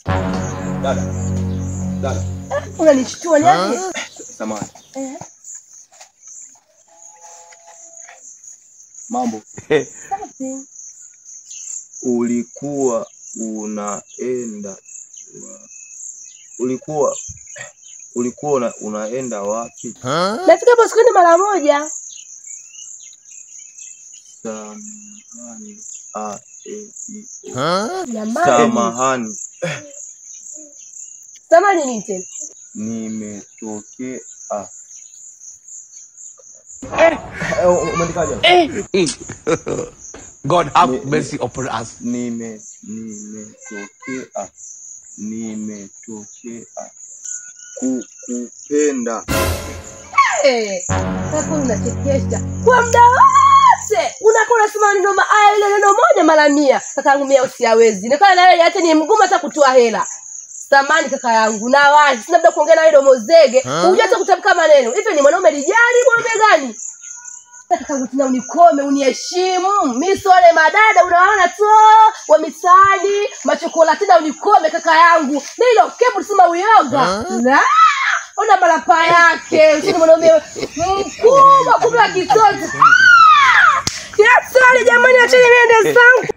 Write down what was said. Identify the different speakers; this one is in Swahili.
Speaker 1: Dada. Dada.
Speaker 2: Unanishtua nani?
Speaker 1: Samahani. Mambo.
Speaker 2: Safi.
Speaker 1: Ulikuwa unaenda unaenda wapi?
Speaker 2: Nafika hapo sikundi mara moja.
Speaker 1: Samahani.
Speaker 2: Samahani. Samahani nini tena?
Speaker 1: Nimetokea.
Speaker 3: God have mercy upon us.
Speaker 1: Nimetokea kukupenda.
Speaker 2: Sasa unachekesha. Kwa muda wote unakuwa unasema ile neno moja mara 100. Kaka yangu mimi usiyawezi. Nikana na wewe hata ni mgumu hata kutoa hela. Samahani kaka yangu. Na wazi sina muda kuongea na wewe domo zege. Unajua hata kutamka maneno. Hivi ni mwanaume lijali mwanaume gani? Kaka yangu tena unikome, uniheshimu. Mimi sio wale madada unaona tu wa mitaani, machokolati na unikome kaka yangu. Nilo kepu tusema uyoga. Na ona malapa yake. Usini mwanaume mkubwa kumbe kitoto. Ya sorry jamani, acheni niende zangu.